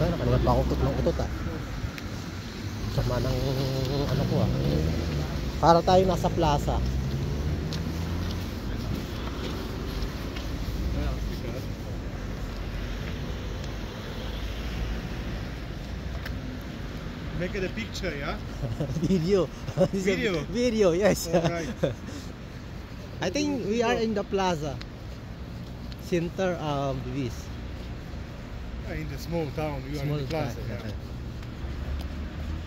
Kaya kanina pa ako ng utot ah. Sama ng ano ko ah. Para tayo nasa plaza. Make it a picture, yeah? Video. Video? Video, yes. Alright. I think we are in the plaza. Center of Belize. In the small town, you are in the plaza. Plaza. Yeah.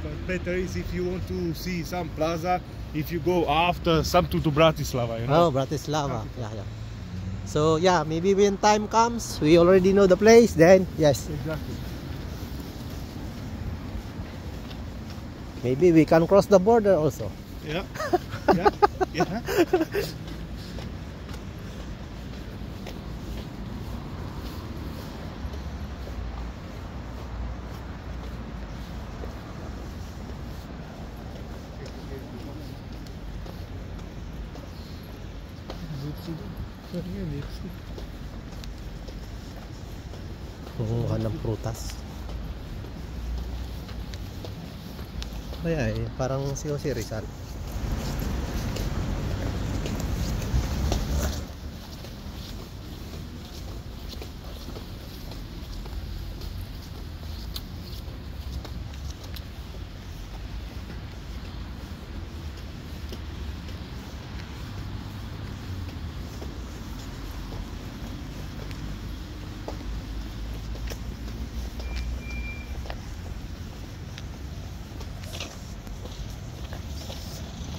But better is if you want to see some plaza, if you go after some to Bratislava, you Oh, know? Bratislava. Yeah, yeah. So yeah, maybe when time comes, we already know the place. Then yes, Exactly. maybe we can cross the border also. Yeah. Yeah. Yeah. Kumuha ng prutas. Kaya eh, parang si Jose Rizal.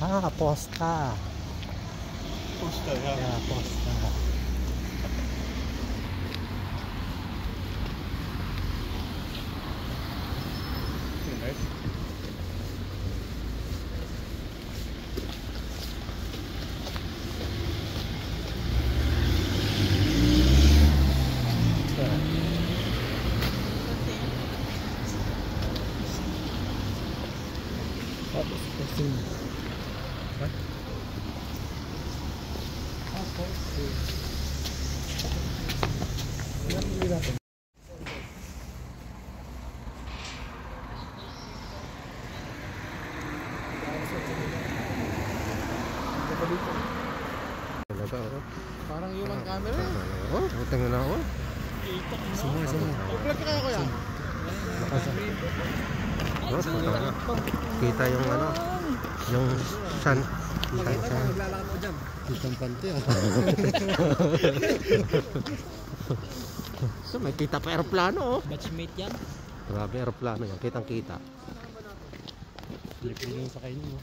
Ah, posta. Posta, yeah. Yeah, posta. Nice. Tapos posting. Talaga oh. Parang human camera. Oh, tingnan na ako. Sumo. Vlog ka kaya kuya? Kita yung ano, yung sun. Kita yung sun. Naglalakad mo dyan. Kitang pante ah. So may kita pa aeroplano oh. Batchmate yan. Grabe aeroplano yan, kitang kita. Pilipino sa kainin mo.